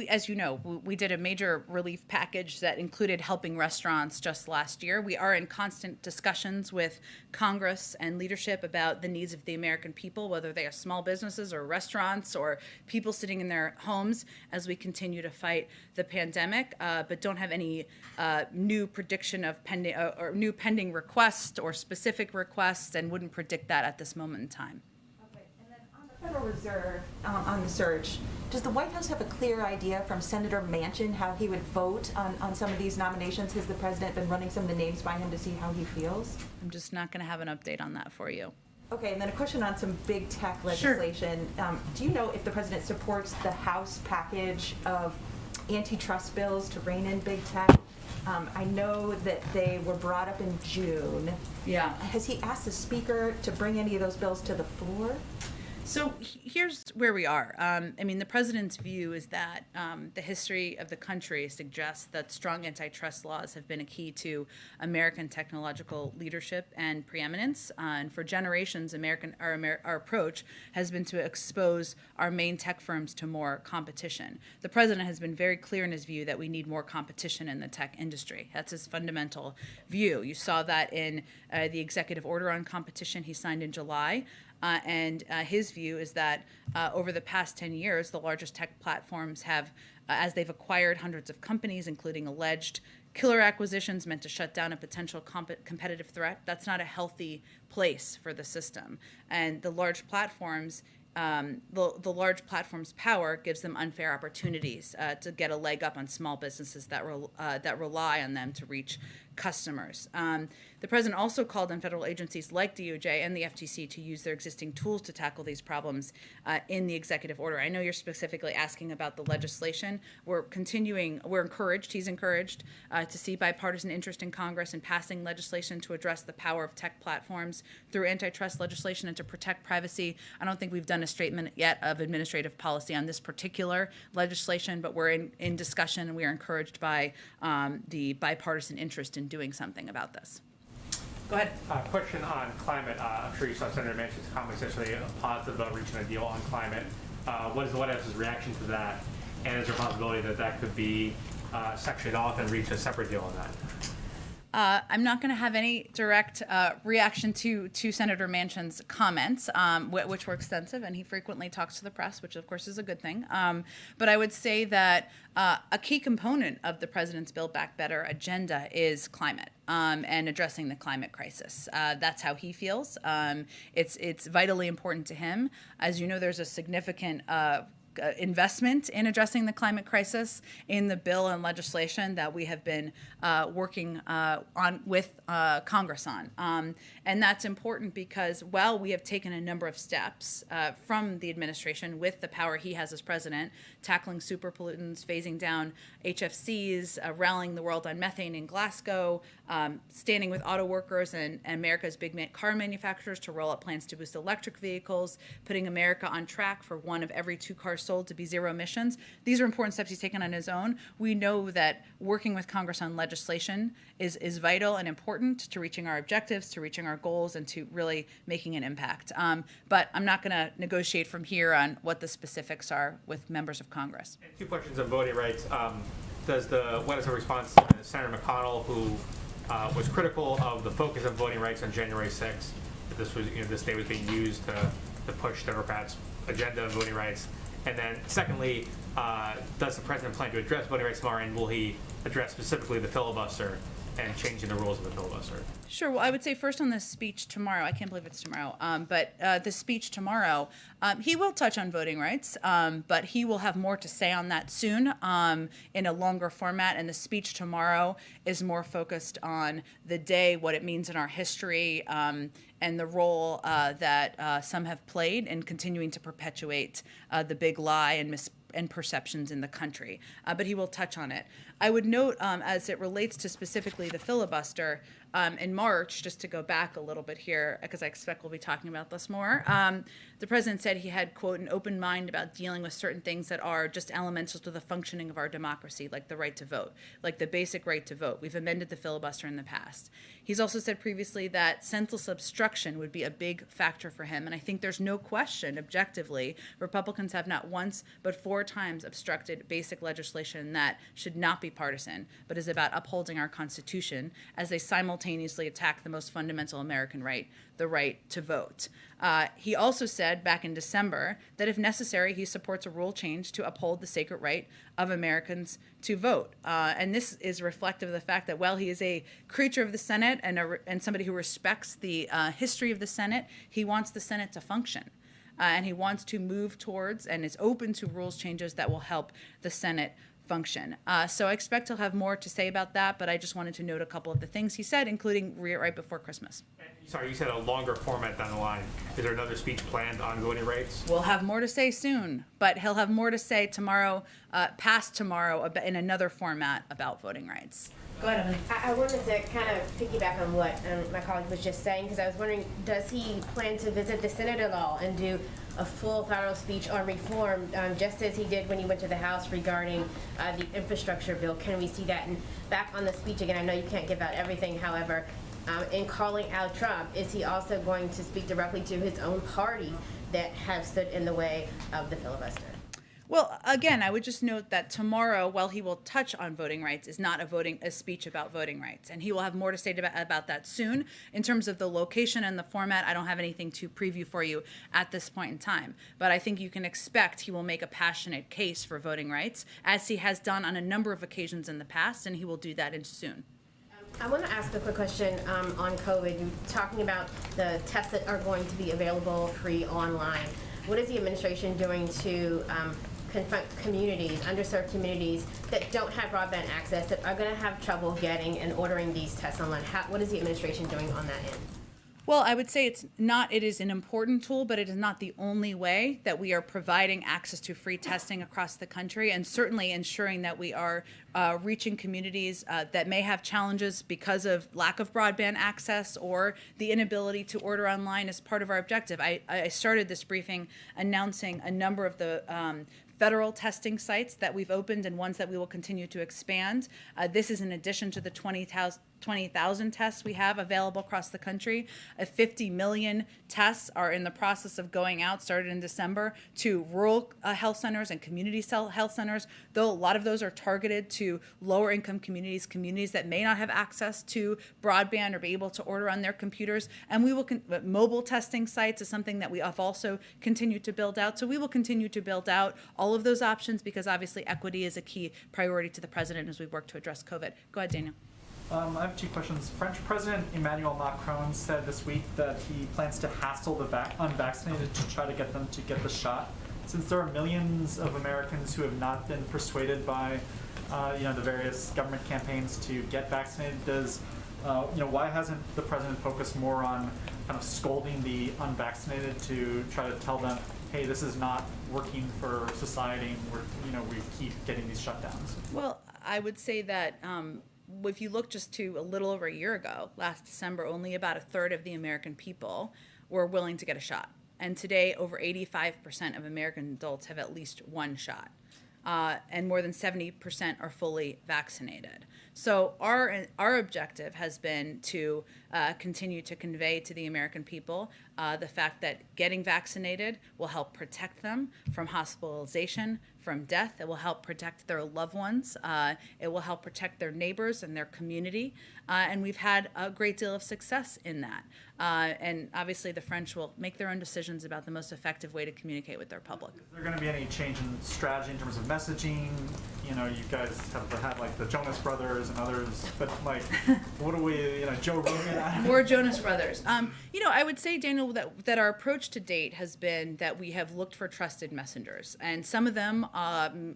S1: as you know, we did a major relief package that included helping restaurants just last year. We are in constant discussions with Congress and leadership about the needs of the American people, whether they are small businesses or restaurants or people sitting in their homes as we continue to fight the pandemic, but don't have any new prediction of pending or new pending requests or specific requests, and wouldn't predict that at this moment in time.
S6: Federal Reserve on the surge, does the White House have a clear idea from Senator Manchin how he would vote on some of these nominations? Has the president been running some of the names by him to see how he feels?
S1: I'm just not going to have an update on that for you.
S6: Okay, and then a question on some big tech legislation. Sure. Do you know if the president supports the House package of antitrust bills to rein in big tech? I know that they were brought up in June.
S1: Yeah.
S6: Has he asked the Speaker to bring any of those bills to the floor?
S1: So here's where we are. I mean, the president's view is that the history of the country suggests that strong antitrust laws have been a key to American technological leadership and preeminence. And for generations, our approach has been to expose our main tech firms to more competition. The president has been very clear in his view that we need more competition in the tech industry. That's his fundamental view. You saw that in the executive order on competition he signed in July. And his view is that over the past 10 years, the largest tech platforms have, as they've acquired hundreds of companies, including alleged killer acquisitions meant to shut down a potential competitive threat, that's not a healthy place for the system. And the large platforms, the large platform's power gives them unfair opportunities to get a leg up on small businesses that rely on them to reach customers. The president also called on federal agencies like DOJ and the FTC to use their existing tools to tackle these problems in the executive order. I know you're specifically asking about the legislation. We're encouraged, he's encouraged to see bipartisan interest in Congress in passing legislation to address the power of tech platforms through antitrust legislation and to protect privacy. I don't think we've done a statement yet of administrative policy on this particular legislation, but we're in discussion, and we are encouraged by the bipartisan interest in doing something about this. Go ahead.
S10: Question on climate. I'm sure you saw Senator Manchin's comments yesterday, positive about reaching a deal on climate. What is the White House's reaction to that? And is there a possibility that that could be sectioned off and reach a separate deal on that?
S1: I'm not going to have any direct reaction to Senator Manchin's comments, which were extensive, and he frequently talks to the press, which of course is a good thing. But I would say that a key component of the president's Build Back Better agenda is climate and addressing the climate crisis. That's how he feels. It's vitally important to him. As you know, there's a significant investment in addressing the climate crisis in the bill and legislation that we have been working on with Congress on. And that's important because while we have taken a number of steps from the administration with the power he has as president, tackling super pollutants, phasing down HFCs, rallying the world on methane in Glasgow, standing with auto workers and America's big car manufacturers to roll out plans to boost electric vehicles, putting America on track for 1 of every 2 cars sold to be zero emissions. These are important steps he's taken on his own. We know that working with Congress on legislation is vital and important to reaching our objectives, to reaching our goals, and to really making an impact. But I'm not going to negotiate from here on what the specifics are with members of Congress.
S10: And 2 questions on voting rights. Does the White House have a response to Senator McConnell, who was critical of the focus of voting rights on January 6th? that this was, this day was being used to push Democrats' agenda of voting rights? And then secondly, does the president plan to address voting rights tomorrow, and will he address specifically the filibuster and changing the rules of the filibuster?
S1: Sure. Well, I would say first on the speech tomorrow, I can't believe it's tomorrow, but the speech tomorrow, he will touch on voting rights, but he will have more to say on that soon in a longer format. And the speech tomorrow is more focused on the day, what it means in our history, and the role that some have played in continuing to perpetuate the big lie and perceptions in the country. But he will touch on it. I would note, as it relates to specifically the filibuster, in March, just to go back a little bit here, because I expect we'll be talking about this more, the president said he had, quote, an open mind about dealing with certain things that are just elemental to the functioning of our democracy, like the right to vote, like the basic right to vote. We've amended the filibuster in the past. He's also said previously that senseless obstruction would be a big factor for him, and I think there's no question, objectively, Republicans have not once but 4 times obstructed basic legislation that should not be partisan, but is about upholding our Constitution as they simultaneously attack the most fundamental American right, the right to vote. He also said back in December that if necessary, he supports a rule change to uphold the sacred right of Americans to vote. And this is reflective of the fact that while he is a creature of the Senate and somebody who respects the history of the Senate, he wants the Senate to function. And he wants to move towards and is open to rules changes that will help the Senate function. So I expect he'll have more to say about that, but I just wanted to note a couple of the things he said, including right before Christmas.
S10: Sorry, you said a longer format down the line. Is there another speech planned on voting rights?
S1: We'll have more to say soon, but he'll have more to say tomorrow, past tomorrow, in another format about voting rights.
S7: Go ahead, Evan. I wanted to kind of piggyback on what my colleague was just saying, because I was wondering, does he plan to visit the Senate at all and do a full federal speech on reform, just as he did when he went to the House regarding the infrastructure bill? Can we see that? And back on the speech again, I know you can't give out everything, however, in calling out Trump, is he also going to speak directly to his own party that have stood in the way of the filibuster?
S1: Well, again, I would just note that tomorrow, while he will touch on voting rights, is not a speech about voting rights. And he will have more to say about that soon. In terms of the location and the format, I don't have anything to preview for you at this point in time. But I think you can expect he will make a passionate case for voting rights, as he has done on a number of occasions in the past, and he will do that soon.
S7: I want to ask a quick question on COVID. You're talking about the tests that are going to be available free online. What is the administration doing to confront communities, underserved communities that don't have broadband access, that are going to have trouble getting and ordering these tests online? What is the administration doing on that end?
S1: Well, I would say it is an important tool, but it is not the only way that we are providing access to free testing across the country, and certainly ensuring that we are reaching communities that may have challenges because of lack of broadband access or the inability to order online is part of our objective. I started this briefing announcing a number of the federal testing sites that we've opened and ones that we will continue to expand. This is in addition to the 20,000 tests we have available across the country. 50 million tests are in the process of going out, started in December, to rural health centers and community health centers, though a lot of those are targeted to lower income communities, communities that may not have access to broadband or be able to order on their computers. And we will, mobile testing sites is something that we have also continued to build out. So we will continue to build out all of those options, because obviously equity is a key priority to the president as we work to address COVID. Go ahead, Daniel.
S11: I have 2 questions. French President Emmanuel Macron said this week that he plans to hassle the unvaccinated to try to get them to get the shot. Since there are millions of Americans who have not been persuaded by the various government campaigns to get vaccinated, why hasn't the president focused more on kind of scolding the unvaccinated to try to tell them, hey, this is not working for society, and we keep getting these shutdowns?
S1: Well, I would say that if you look just to a little over a year ago, last December, only about a third of the American people were willing to get a shot. And today, over 85% of American adults have at least one shot. And more than 70% are fully vaccinated. So our objective has been to continue to convey to the American people the fact that getting vaccinated will help protect them from hospitalization, from death. It will help protect their loved ones. It will help protect their neighbors and their community. And we've had a great deal of success in that. And obviously the French will make their own decisions about the most effective way to communicate with their public.
S11: Is there going to be any change in strategy in terms of messaging? You know, you guys have had like the Jonas Brothers and others, but like, what do we, Joe Rogan?
S1: More Jonas Brothers. I would say, Daniel, that our approach to date has been that we have looked for trusted messengers. And some of them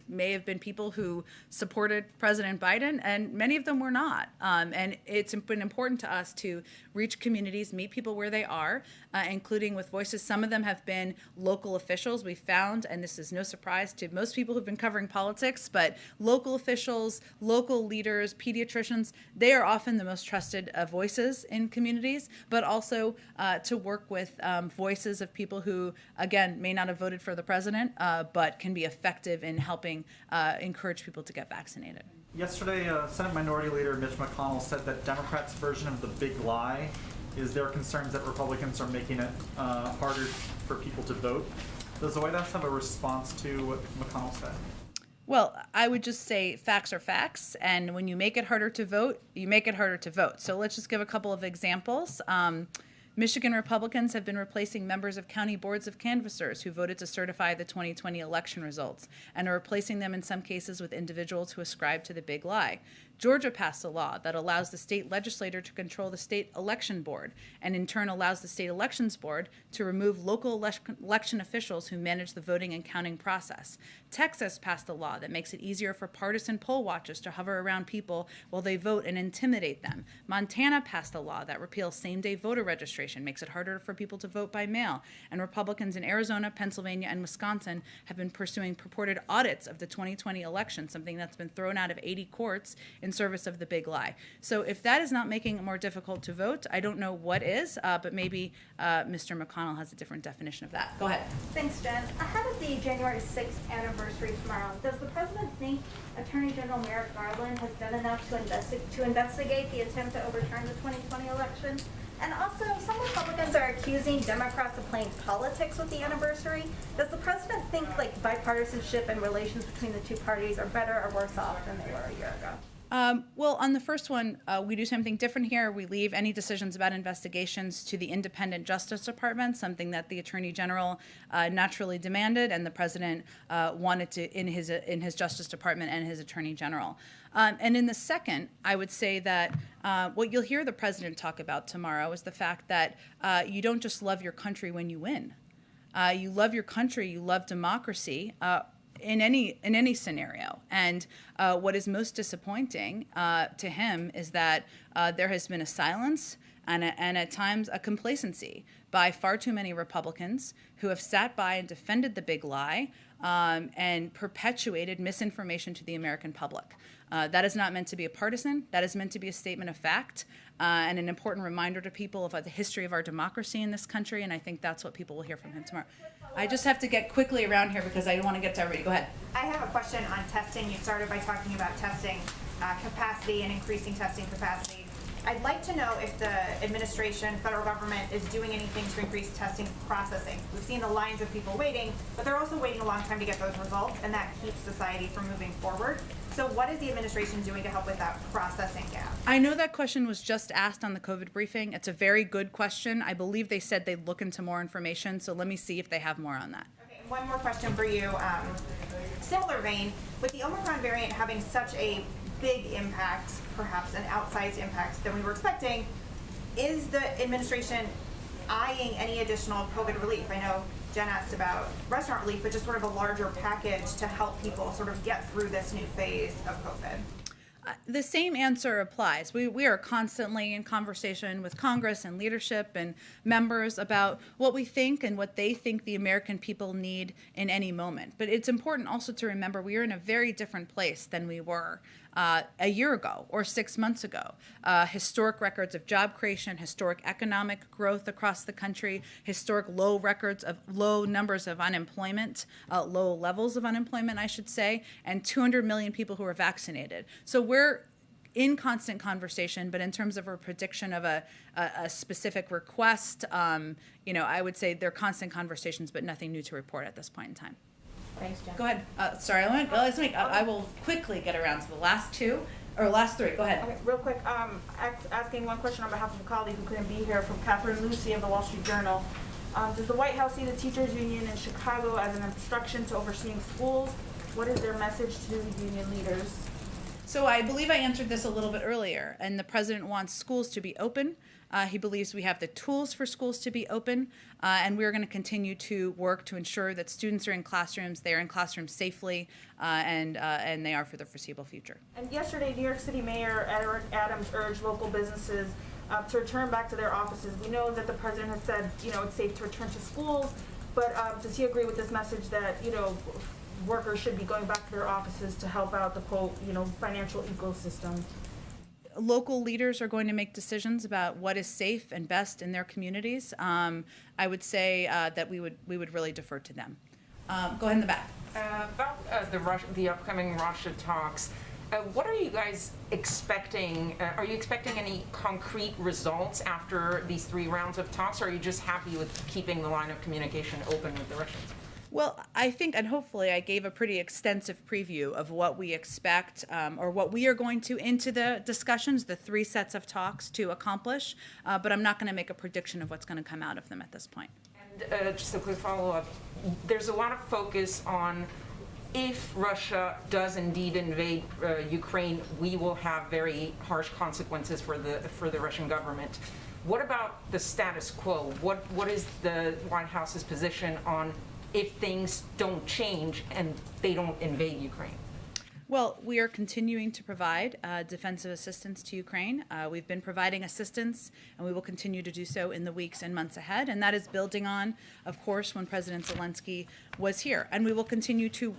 S1: may have been people who supported President Biden, and many of them were not. And it's been important to us to reach communities, meet people where they are, including with voices. Some of them have been local officials. We found, and this is no surprise to most people who've been covering politics, but local officials, local leaders, pediatricians, they are often the most trusted voices in communities, but also to work with voices of people who, again, may not have voted for the president, but can be effective in helping encourage people to get vaccinated.
S11: Yesterday, Senate Minority Leader Mitch McConnell said that Democrats' version of the big lie is their concerns that Republicans are making it harder for people to vote. Does the White House have a response to what McConnell said?
S1: Well, I would just say facts are facts, and when you make it harder to vote, you make it harder to vote. So let's just give a couple of examples. Michigan Republicans have been replacing members of county boards of canvassers who voted to certify the 2020 election results, and are replacing them in some cases with individuals who ascribe to the big lie. Georgia passed a law that allows the state legislature to control the state election board, and in turn allows the state elections board to remove local election officials who manage the voting and counting process. Texas passed a law that makes it easier for partisan poll watchers to hover around people while they vote and intimidate them. Montana passed a law that repeals same-day voter registration, makes it harder for people to vote by mail. And Republicans in Arizona, Pennsylvania, and Wisconsin have been pursuing purported audits of the 2020 election, something that's been thrown out of 80 courts in service of the big lie. So if that is not making it more difficult to vote, I don't know what is, but maybe Mr. McConnell has a different definition of that. Go ahead.
S12: Thanks, Jen. Ahead of the January 6th anniversary tomorrow, does the president think Attorney General Merrick Garland has done enough to investigate the attempt to overturn the 2020 election? And also, some Republicans are accusing Democrats of playing politics with the anniversary. Does the president think bipartisanship and relations between the two parties are better or worse off than they were a year ago?
S1: Well, on the first one, we do something different here. We leave any decisions about investigations to the independent Justice Department, something that the Attorney General naturally demanded, and the President wanted to in his Justice Department and his Attorney General. And in the second, I would say that what you'll hear the President talk about tomorrow is the fact that you don't just love your country when you win. You love your country, you love democracy. In any scenario. And what is most disappointing to him is that there has been a silence and at times a complacency by far too many Republicans who have sat by and defended the big lie and perpetuated misinformation to the American public. That is not meant to be a partisan. That is meant to be a statement of fact and an important reminder to people of the history of our democracy in this country, and I think that's what people will hear from him tomorrow. I just have to get quickly around here because I want to get to everybody. Go ahead.
S12: I have a question on testing. You started by talking about testing capacity and increasing testing capacity. I'd like to know if the administration, federal government, is doing anything to increase testing processing. We've seen the lines of people waiting, but they're also waiting a long time to get those results, and that keeps society from moving forward. So what is the administration doing to help with that processing gap?
S1: I know that question was just asked on the COVID briefing. It's a very good question. I believe they said they'd look into more information, so let me see if they have more on that.
S12: Okay, one more question for you. Similar vein, with the Omicron variant having such a big impact, perhaps an outsized impact than we were expecting, is the administration eyeing any additional COVID relief? I know Jen asked about restaurant relief, but just sort of a larger package to help people sort of get through this new phase of COVID.
S1: The same answer applies. We are constantly in conversation with Congress and leadership and members about what we think and what they think the American people need in any moment. But it's important also to remember we are in a very different place than we were a year ago or 6 months ago. Historic records of job creation, historic economic growth across the country, historic low numbers of unemployment, low levels of unemployment, I should say, and 200 million people who are vaccinated. So we're in constant conversation, but in terms of a prediction of a specific request, I would say they're constant conversations, but nothing new to report at this point in time.
S7: Thanks, Jen.
S1: Go ahead. Sorry, I will quickly get around to the last three. Go ahead.
S13: Okay, real quick, asking one question on behalf of a colleague who couldn't be here, from Catherine Lucy of the Wall Street Journal. Does the White House see the teachers union in Chicago as an obstruction to overseeing schools? What is their message to union leaders?
S1: So I believe I answered this a little bit earlier, and the president wants schools to be open. He believes we have the tools for schools to be open, and we're going to continue to work to ensure that students are in classrooms, they are in classrooms safely, and they are for the foreseeable future.
S13: And yesterday, New York City Mayor Eric Adams urged local businesses to return back to their offices. We know that the president has said, it's safe to return to schools, but does he agree with this message that, workers should be going back to their offices to help out the, quote, financial ecosystem?
S1: Local leaders are going to make decisions about what is safe and best in their communities. I would say that we would really defer to them. Go ahead in the back.
S14: About the upcoming Russia talks, what are you guys expecting? Are you expecting any concrete results after these 3 rounds of talks, or are you just happy with keeping the line of communication open with the Russians?
S1: Well, I think, and hopefully I gave a pretty extensive preview of what we expect, or what we are going to into the discussions, the 3 sets of talks to accomplish, but I'm not going to make a prediction of what's going to come out of them at this point.
S14: And just a quick follow-up, there's a lot of focus on if Russia does indeed invade Ukraine, we will have very harsh consequences for the Russian government. What about the status quo? What is the White House's position on if things don't change and they don't invade Ukraine?
S1: Well, we are continuing to provide defensive assistance to Ukraine. We've been providing assistance, and we will continue to do so in the weeks and months ahead. And that is building on, of course, when President Zelensky was here. And we will continue to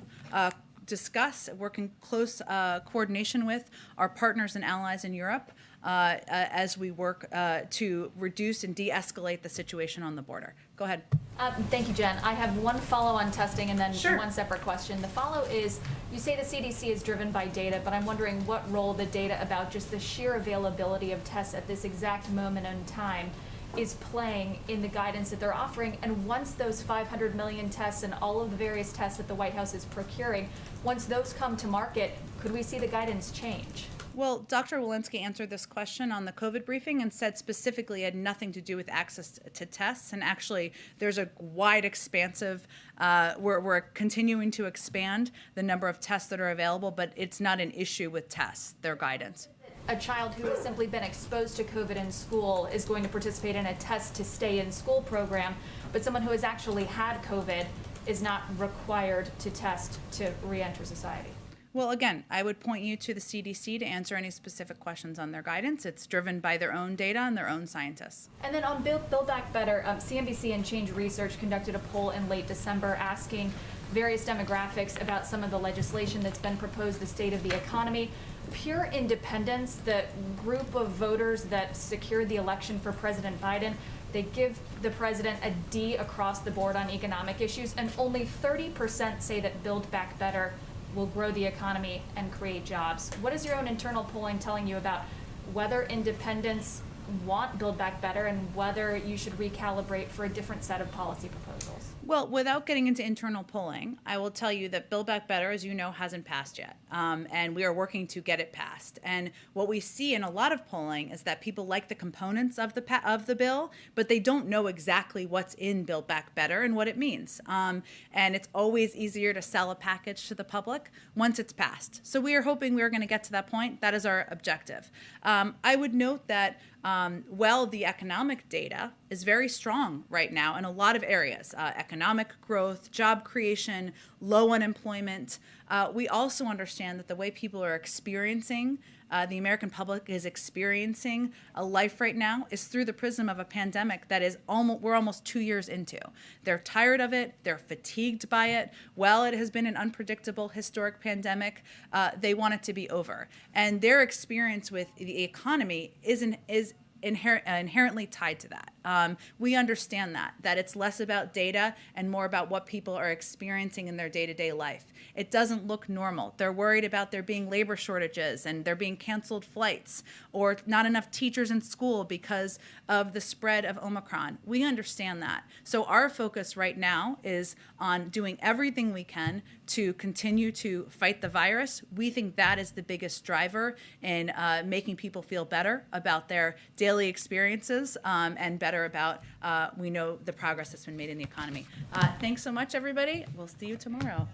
S1: discuss, work in close coordination with our partners and allies in Europe as we work to reduce and de-escalate the situation on the border. Go ahead.
S3: Thank you, Jen. I have one follow on testing and then
S1: Sure.
S3: one separate question. The follow is, you say the CDC is driven by data, but I'm wondering what role the data about just the sheer availability of tests at this exact moment in time is playing in the guidance that they're offering. And once those 500 million tests and all of the various tests that the White House is procuring, once those come to market, could we see the guidance change?
S1: Well, Dr. Walensky answered this question on the COVID briefing and said specifically it had nothing to do with access to tests. And actually, there's a wide, expansive, we're continuing to expand the number of tests that are available, but it's not an issue with tests, their guidance.
S3: A child who has simply been exposed to COVID in school is going to participate in a test to stay in school program, but someone who has actually had COVID is not required to test to re-enter society.
S1: Well, again, I would point you to the CDC to answer any specific questions on their guidance. It's driven by their own data and their own scientists.
S3: And then on Build Back Better, CNBC and Change Research conducted a poll in late December asking various demographics about some of the legislation that's been proposed, the state of the economy. Pure Independents, the group of voters that secured the election for President Biden, they give the president a D across the board on economic issues, and only 30% say that Build Back Better will grow the economy and create jobs. What is your own internal polling telling you about whether independents want Build Back Better and whether you should recalibrate for a different set of policy proposals?
S1: Well, without getting into internal polling, I will tell you that Build Back Better, as you know, hasn't passed yet. And we are working to get it passed. And what we see in a lot of polling is that people like the components of the bill, but they don't know exactly what's in Build Back Better and what it means. And it's always easier to sell a package to the public once it's passed. So we are hoping we are going to get to that point. That is our objective. I would note that the economic data is very strong right now in a lot of areas. Economic growth, job creation, low unemployment. We also understand that the way people are experiencing, the American public is experiencing a life right now is through the prism of a pandemic that is we're almost 2 years into. They're tired of it. They're fatigued by it. While it has been an unpredictable, historic pandemic, they want it to be over. And their experience with the economy is inherently tied to that. We understand that it's less about data and more about what people are experiencing in their day-to-day life. It doesn't look normal. They're worried about there being labor shortages and there being canceled flights or not enough teachers in school because of the spread of Omicron. We understand that. So our focus right now is on doing everything we can to continue to fight the virus. We think that is the biggest driver in making people feel better about their daily experiences and better about, we know, the progress that's been made in the economy. Thanks so much, everybody. We'll see you tomorrow.